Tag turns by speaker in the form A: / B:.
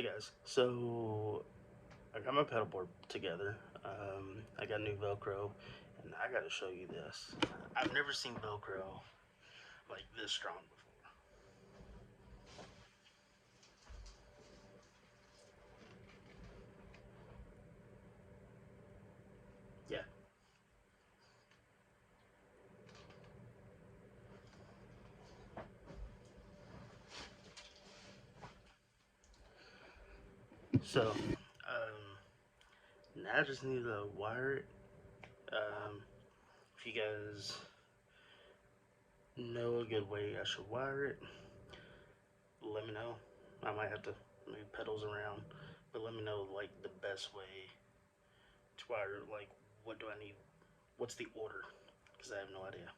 A: Hey guys, so I got my pedal board together. I got new Velcro, and I got to show you this. I've never seen Velcro like this strong before. Yeah. So, now I just need to wire it. If you guys know a good way I should wire it, let me know. I might have to move pedals around, but let me know like the best way to wire it. Like, what do I need? What's the order? Because I have no idea.